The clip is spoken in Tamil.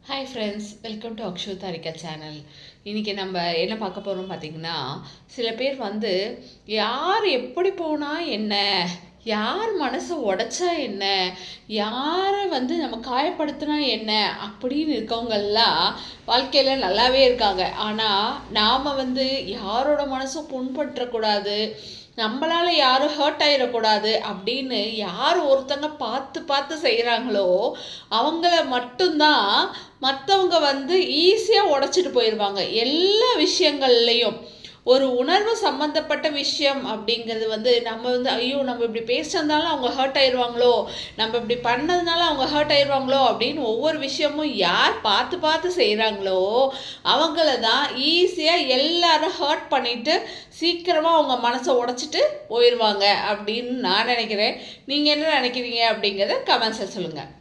Hi friends, welcome to Akshu Tharika channel. இன்றைக்கி நம்ம என்ன பார்க்க போகிறோம் பார்த்திங்கன்னா, சில பேர் யார் எப்படி போனால் என்ன, யார் மனசை உடைச்சா என்ன, யாரை நம்ம காயப்படுத்தினா என்ன அப்படின்னு இருக்கவங்கெல்லாம் வாழ்க்கையில் நல்லாவே இருக்காங்க. ஆனால் நாம் யாரோட மனசும் புண்பற்றக்கூடாது, நம்மளால் யாரும் ஹர்ட் ஆகிடக்கூடாது அப்படின்னு யார் ஒருத்தங்க பார்த்து பார்த்து செய்கிறாங்களோ அவங்கள மட்டும்தான் மற்றவங்க ஈஸியாக உடச்சிட்டு போயிடுவாங்க. எல்லா விஷயங்கள்லையும் ஒரு உணர்வு சம்மந்தப்பட்ட விஷயம் அப்படிங்கிறது நம்ம ஐயோ நம்ம இப்படி பேசுறதுனால அவங்க ஹர்ட் ஆயிடுவாங்களோ, நம்ம இப்படி பண்ணதுனால அவங்க ஹர்ட் ஆயிடுவாங்களோ அப்படின்னு ஒவ்வொரு விஷயமும் யார் பார்த்து பார்த்து செய்கிறாங்களோ அவங்கள தான் ஈஸியாக எல்லாரும் ஹர்ட் பண்ணிவிட்டு சீக்கிரமாக அவங்க மனசை உடச்சிட்டு போயிடுவாங்க அப்படின்னு நான் நினைக்கிறேன். நீங்கள் என்ன நினைக்கிறீங்க அப்படிங்கிறத கமெண்ட்ஸில் சொல்லுங்கள்.